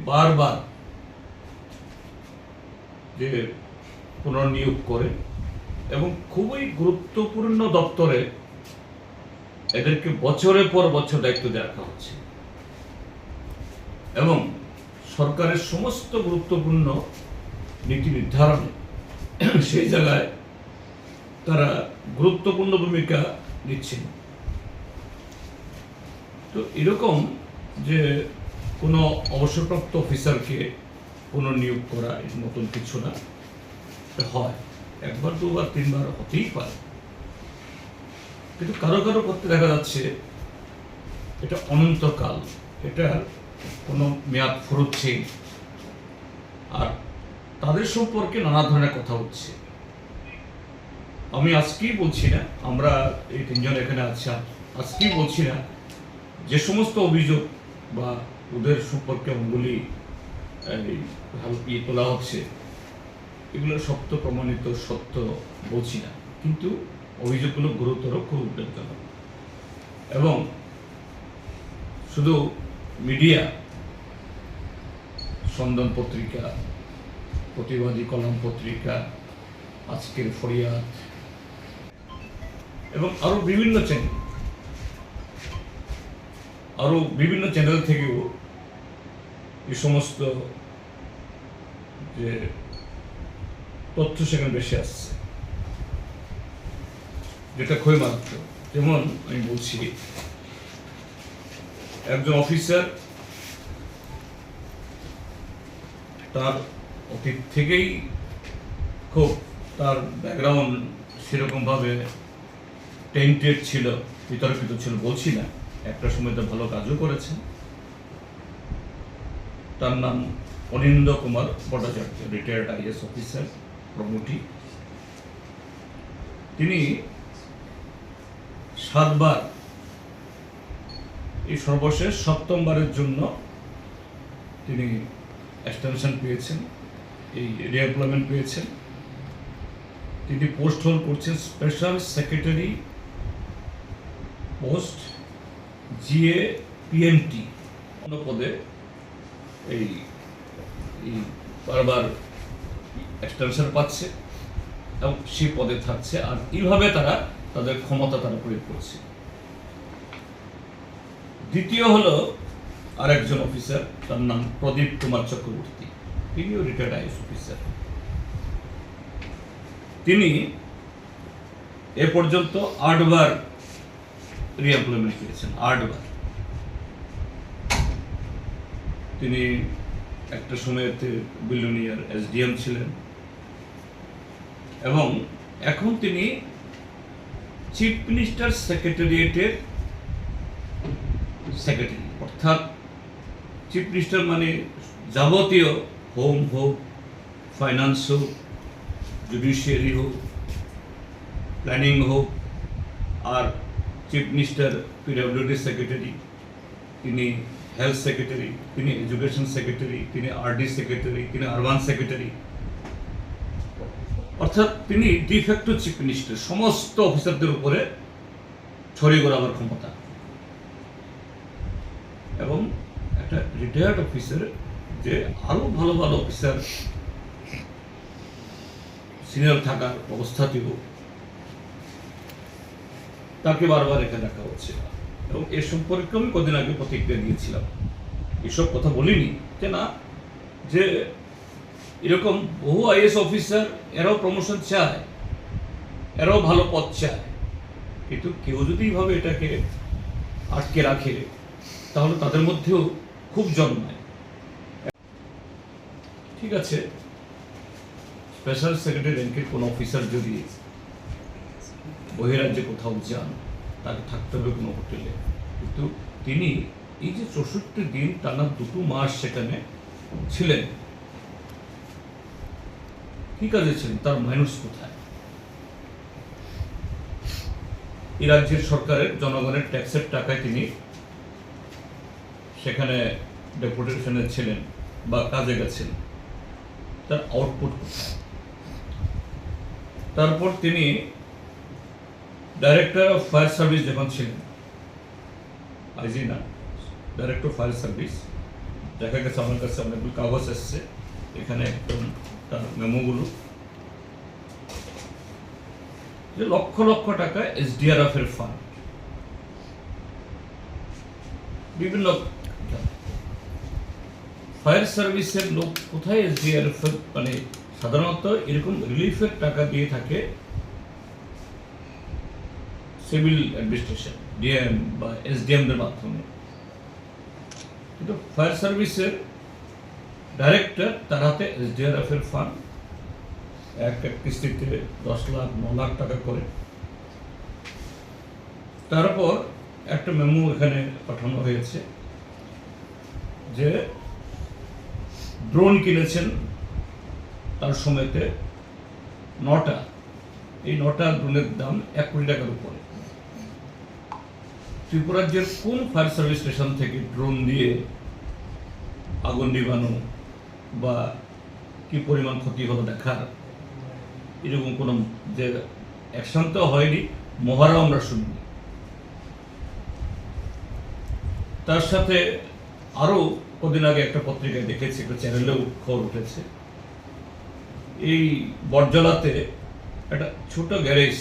বারবার যে পুনর্নিয়োগ করে এবং খুবই গুরুত্বপূর্ণ দপ্তরে এদেরকে বছরের পর বছর দায়িত্ব দিয়ে রাখা হচ্ছে এবং সরকারের সমস্ত গুরুত্বপূর্ণ নীতি নির্ধারণে সেই জায়গায় তারা গুরুত্বপূর্ণ ভূমিকা নিচ্ছেন। তো এরকম যে কোনো অবসরপ্রাপ্ত অফিসারকে পুনর্নিয়োগ করা এর মতন কিছু না, হয় একবার দুবার তিনবার হতেই পারে, কিন্তু কারো কারো করতে দেখা যাচ্ছে এটা অনন্তকাল, এটা কোনো মেয়াদ ফুরোচ্ছে, আর তাদের সম্পর্কে নানা ধরনের কথা হচ্ছে। আমি আজকেই বলছি না, আমরা এই তিনজন এখানে আছি, আজকেই বলছি না যে সমস্ত অভিযোগ বা ওদের সম্পর্কে অঙ্গুলি তোলা হচ্ছে এগুলো সত্য প্রমাণিত, সত্য বলছি না, কিন্তু অভিযোগগুলো গুরুতর, খুব উদ্বেগজনক। এবং শুধু মিডিয়া, সন্ধান পত্রিকা, প্রতিবাদী কলাম পত্রিকা, আজকের ফরিয়াদ এবং আরো বিভিন্ন চ্যানেল থেকেও এই সমস্ত যে তথ্য সেখানে বেশি আসছে, যেটা খুবই মারাত্মক। যেমন আমি বলছি, একজন অফিসার তার অতীত থেকেই খুব, তার ব্যাকগ্রাউন্ড সেরকমভাবে টেন্টেড ছিল, বিতর্কিত ছিল বলছি না, একটা সময় তো ভালো কাজও করেছেন। তার নাম Aninda Kumar Bhattacharya, retired IAS officer, promotee. তিনি 7 বার, এই সর্বশেষ 7ম বারের জন্য তিনি এক্সটেনশন পেয়েছেন, এই রিএমপ্লয়মেন্ট পেয়েছেন। তিনি পোস্ট হোল্ড করছেন special secretary post, GA PMT পদে। এই বারবার এক্সটেনশন পাচ্ছে এবং সেই পদে থাকছে, আর এইভাবে তারা তাদের ক্ষমতা প্রয়োগ করছে। দ্বিতীয় হলো আরেকজন অফিসার, তার নাম প্রদীপ কুমার চক্রবর্তী, তিনিও রিটায়ার্ড আইএস অফিসার। তিনি এ পর্যন্ত 8 বার রিএমপ্লয়মেন্ট পেয়েছেন, 8 বার। তিনি একটা সময়তে বিলিয়নিয়ার এসডিএম ছিলেন এবং এখন তিনি চিফ মিনিস্টার সেক্রেটারিয়েটের সেক্রেটারি, অর্থাৎ চিফ মিনিস্টার মানে যাবতীয় হোম হোক, ফাইন্যান্স হোক, জুডিশিয়ারি হোক, প্ল্যানিং হোক, আর চিফ মিনিস্টার পিডব্লিউডি সেক্রেটারি, তিনি হেলথ সেক্রেটারি, তিনি এডুকেশন সেক্রেটারি, তিনি আরডি সেক্রেটারি, তিনি আরবান সেক্রেটারি, অর্থাৎ তিনি ডিফ্যাক্টো চিফ মিনিস্টার, সমস্ত অফিসারদের উপরে ছড়িয়ে ঘোরাবার ক্ষমতা। এবং একটা রিটায়ার্ড অফিসার যে আরো ভালো ভালো অফিসার সিনিয়র থাকার অবস্থাতেও তাকে বারবার এখানে রাখা হচ্ছে। এবং এ সম্পর্কে আমি কদিন আগে প্রতিক্রিয়া দিয়েছিলাম, এসব কথা বলিনি যে না, যে এরকম বহু আইএস অফিসার, এরাও প্রমোশন চায়, এরাও ভালো পদ চায়, কিন্তু কেউ যদি এইভাবে এটাকে আটকে রাখে তাহলে তাদের মধ্যেও খুব জন্মায়। ঠিক আছে, স্পেশাল সেক্রেটারি র্যাঙ্কের কোনো অফিসার যদি বহিরাজ্যে কোথাও যান, তাকে থাকতে হবে কোনো হোটেলে, কিন্তু তিনি এই যে 64 দিন টানা 2 মাস সেখানে ছিলেন, কি কাজে ছিলেন, তার মাইনাস কোথায়? এই রাজ্যের সরকারের জনগণের ট্যাক্সের টাকায় তিনি সেখানে ডেপুটেশনে ছিলেন বা কাজে গেছেন, তার আউটপুট কোথায়? তারপর তিনি ডাইরেক্টর অফ ফায়ার সার্ভিস যখন ছিলেন, আইজি না, ডাইরেক্টর অফ ফায়ার সার্ভিস, দেখা গেছে আমার কাছে অনেকগুলো কাগজ এসছে, এখানে একদম তার মেমোগুলো, যে লক্ষ লক্ষ টাকা এসডিআরএফ এর ফান্ড বিভিন্ন ফায়ার সার্ভিসের লোক কোথায় এসডিআরএফ মানে সাধারণত এরকম রিলিফের টাকা দিয়ে থাকে সিভিল অ্যাডমিনিস্ট্রেশন ডিএম বা এসডিএম এর মাধ্যমে, কিন্তু ফায়ার সার্ভিসের ডাইরেক্টর তার হাতে এসডিআরএফ এর ফান্ড এক কিস্তিতে 10 লাখ 9 লাখ টাকা করে। তারপর একটা মেমো এখানে পাঠানো হয়েছে যে ড্রোন কিনেছেন তার সময়তে 9টা, এই 9টা ড্রোনের দাম 1 কোটি টাকার উপরে। ত্রিপুরা রাজ্যের কোন ফায়ার সার্ভিস স্টেশন থেকে ড্রোন দিয়ে আগুন নিভানো বা কি পরিমাণ ক্ষতি হলো দেখার এরকম কোনো যে অ্যাকশন তো হয়নি, মহড়াও আমরা শুনিনি। তার সাথে আরো কদিন আগে একটা পত্রিকায় দেখেছি, একটা চ্যানেলেও খবর উঠেছে, এই বটজলাতে একটা ছোট গ্যারেজ,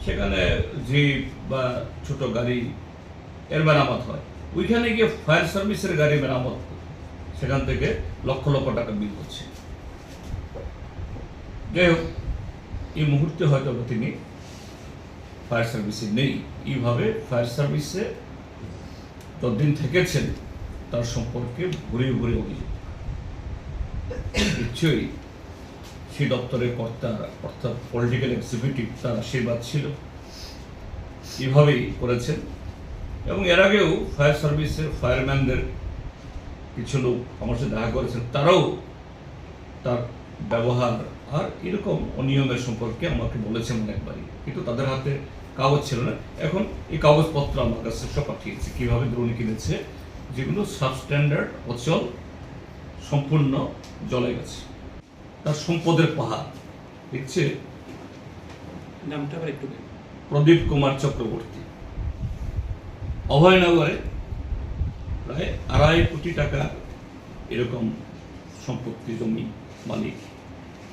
সেখানে জিপ বা ছোট গাড়ি এর মেরামত হয়, ওইখানে গিয়ে ফায়ার সার্ভিসের গাড়ি মেরামত, সেখান থেকে লক্ষ লক্ষ টাকা বিল হচ্ছে। যাই হোক, এই মুহূর্তে হয়তো তিনি ফায়ার সার্ভিসে নেই, এইভাবে ফায়ার সার্ভিসে যতদিন থেকেছেন তার সম্পর্কে ঘুরে ঘুরে অভিযোগ। নিশ্চয়ই সেই দপ্তরের কর্তা অর্থাৎ পলিটিক্যাল এক্সিকিউটিভ তার আশীর্বাদ ছিল, এইভাবেই করেছেন। এবং এর আগেও ফায়ার সার্ভিসের ফায়ারম্যানদের কিছু লোক আমার সাথে দেখা করেছেন, তারাও তার ব্যবহার আর এরকম অনিয়মের সম্পর্কে আমাকে বলেছেন অনেকবারই, কিন্তু তাদের হাতে কাগজ ছিল না। এখন এই কাগজপত্র আমার কাছে সব পাঠিয়েছে, কীভাবে ড্রোন কিনেছে, যেগুলো সাবস্ট্যান্ডার্ড অচল সম্পূর্ণ জ্বলে গেছে। তার সম্পদের পাহাড় দেখছে, নামটা আবার একটু প্রদীপ কুমার চক্রবর্তী, অভয়নগরে প্রায় 2.5 কোটি টাকা এরকম সম্পত্তি, জমি মালিক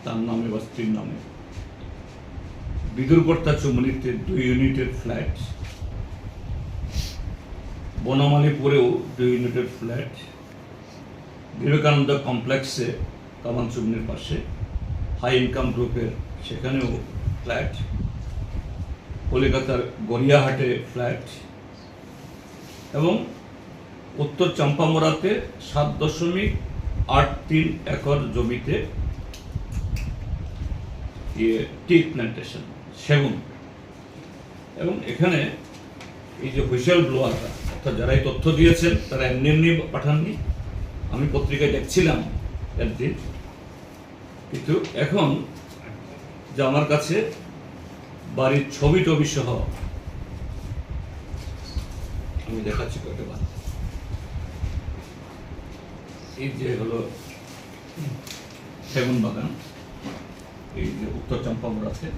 তার নামে বা স্ত্রীর নামে। বিদুরকর্তা চৌমুনিতে 2 ইউনিটের ফ্ল্যাট, বনমালীপুরেও 2 ইউনিটের ফ্ল্যাট, বিবেকানন্দ কমপ্লেক্সে কামান চৌমুনির পাশে হাই ইনকাম গ্রুপের সেখানেও ফ্ল্যাট, কলকাতার গড়িয়াহাটে ফ্ল্যাট, এবং উত্তর চম্পামোড়াতে 7.83 একর জমিতে টি প্ল্যান্টেশন, সেগুন। এবং এখানে এই যে হুইসেল ব্লোয়াররা অর্থাৎ যারা এই তথ্য দিয়েছেন তারা এমনি এমনি পাঠাননি, আমি পত্রিকায় দেখছিলাম একদিন, কিন্তু এখন যে আমার কাছে বাড়ির ছবি টবি সহ আমি দেখাচ্ছি কয়েকটা বাড়ি, এই যে হলো সেগুন বাগান, এই যে উত্তর চম্পামোড়াতে,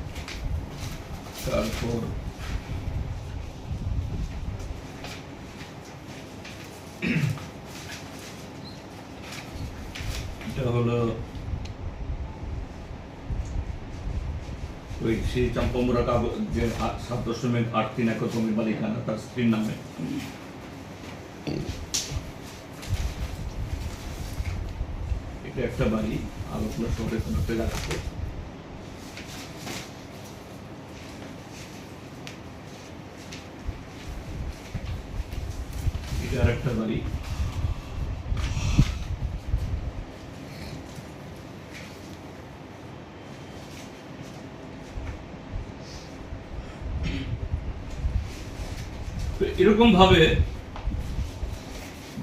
তারপর এটা হলো ওই সেই চম্পামোড়া যে 7.83 একর জমির মালিকানা তার স্ত্রীর নামে। এটা একটা বাড়ি আলোচনা শহরে কোনো একটা জায়গাতে, এটা আর একটা বাড়ি, এরকম ভাবে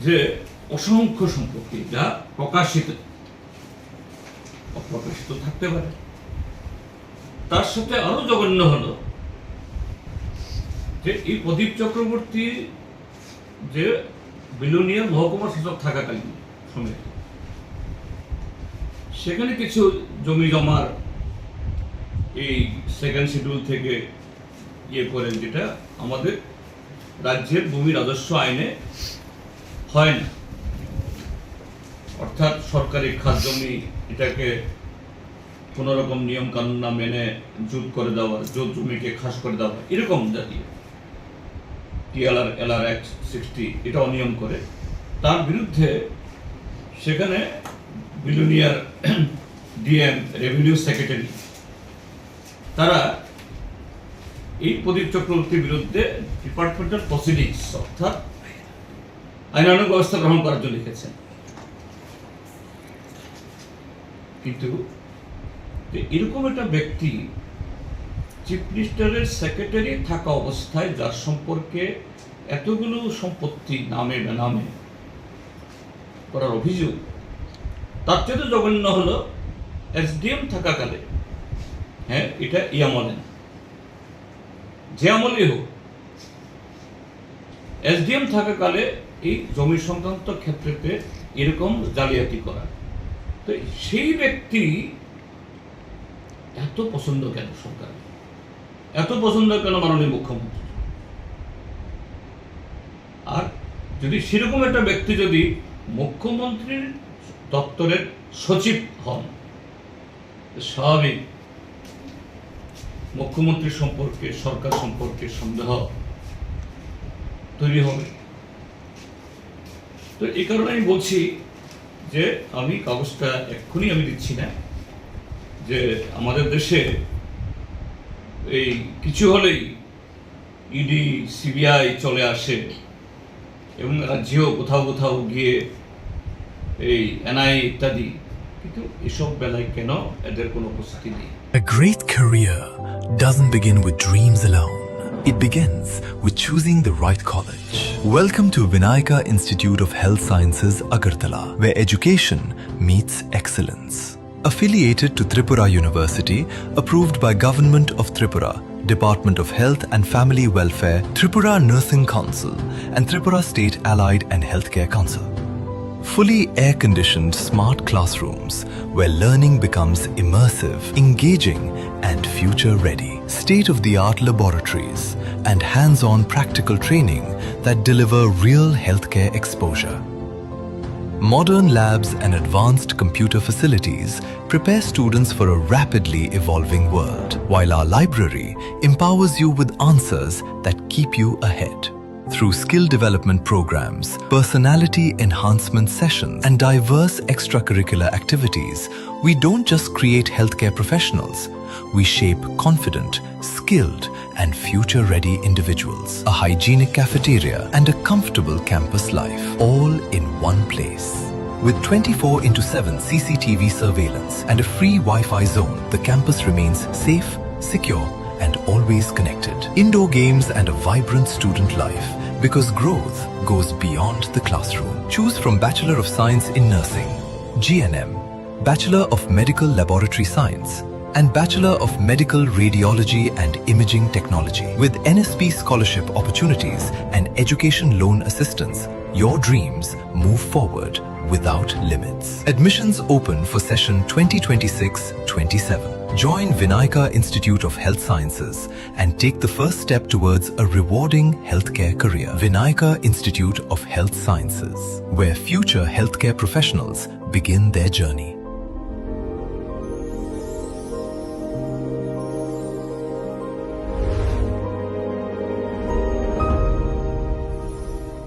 যে অসংখ্য সম্পত্তি যা প্রকাশিত অপ্রকাশিত থাকতে পারে। তার সাথে আরো জঘন্য হলো যে এই প্রদীপ চক্রবর্তী যে বিলোনিয়া মহকুমা শাসক থাকাকালীন সময়ে সেখানে কিছু জমি জমার এই সেকেন্ড শিডিউল থেকে ইয়ে করেন, যেটা আমাদের রাজ্যের ভূমি রাজস্ব আইনে হয় না, অর্থাৎ সরকারি খাস জমি এটাকে কোনো রকম নিয়ম কানুন না মেনে জুত করে দেওয়া, জোত জমিকে খাস করে দেওয়া, এরকম জাতীয় TLR Act 60 এটা অনিয়ম করে, তার বিরুদ্ধে সেখানে বিলুনিয়ার DM রেভিনিউ সেক্রেটারি তারা এই প্রদীপ চক্রবর্তীর বিরুদ্ধে ডিপার্টমেন্টাল প্রসিডিংস অর্থাৎ আইনানুগ ব্যবস্থা গ্রহণ করার জন্য লিখেছেন। কিন্তু এরকম একটা ব্যক্তি চিফ মিনিস্টারের সেক্রেটারি থাকা অবস্থায় যার সম্পর্কে এতগুলো সম্পত্তি নামে বেনামে করার অভিযোগ, তার চেয়ে জঘন্য হলো SDM থাকাকালে, হ্যাঁ এটা আমলে না, যে আমলেই হোক SDM থাকাকালে এই জমি সংক্রান্ত ক্ষেত্রেতে এরকম জালিয়াতি করা, তো সেই ব্যক্তি এত পছন্দ কেন সরকার, এত পছন্দ কেন মাননীয় মুখ্যমন্ত্রী? আর যদি সেরকম একটা ব্যক্তি যদি মুখ্যমন্ত্রীর দপ্তরের সচিব হন, স্বাভাবিক মুখ্যমন্ত্রীর সম্পর্কে, সরকার সম্পর্কে সন্দেহ তৈরি হবে। তো এই কারণে আমি বলছি যে আমি কাগজটা এক্ষুনি আমি দিচ্ছি না, যে আমাদের দেশে এই কিছু হলেই ED CBI চলে আসে এবং রাজ্যেও কোথাও কোথাও গিয়ে এই NIA ইত্যাদি, কিন্তু এসব বেলায় কেন এদের কোনো উপস্থিতি নেই? A great career doesn't begin with dreams alone. It begins with choosing the right college. Welcome to Vinayaka Institute of Health Sciences, Agartala, where education meets excellence. Affiliated to Tripura University, approved by Government of Tripura, Department of Health and Family Welfare, Tripura Nursing Council, and Tripura State Allied and Healthcare Council. Fully air-conditioned smart classrooms where learning becomes immersive, engaging, and future-ready. State-of-the-art laboratories and hands-on practical training that deliver real healthcare exposure. Modern labs and advanced computer facilities prepare students for a rapidly evolving world, while our library empowers you with answers that keep you ahead. Through skill development programs, personality enhancement sessions, and diverse extracurricular activities, we don't just create healthcare professionals, we shape confident, skilled, and future-ready individuals. A hygienic cafeteria and a comfortable campus life, all in one place. With 24/7 CCTV surveillance and a free Wi-Fi zone, the campus remains safe, secure, and always connected. Indoor games and a vibrant student life, because growth goes beyond the classroom. Choose from Bachelor of Science in Nursing, GNM, Bachelor of Medical Laboratory Science, and Bachelor of Medical Radiology and Imaging Technology. With NSP scholarship opportunities and education loan assistance, your dreams move forward without limits. Admissions open for session 2026-27. Join Vinayaka Institute of Health Sciences and take the first step towards a rewarding healthcare career. Vinayaka Institute of Health Sciences, where future healthcare professionals begin their journey.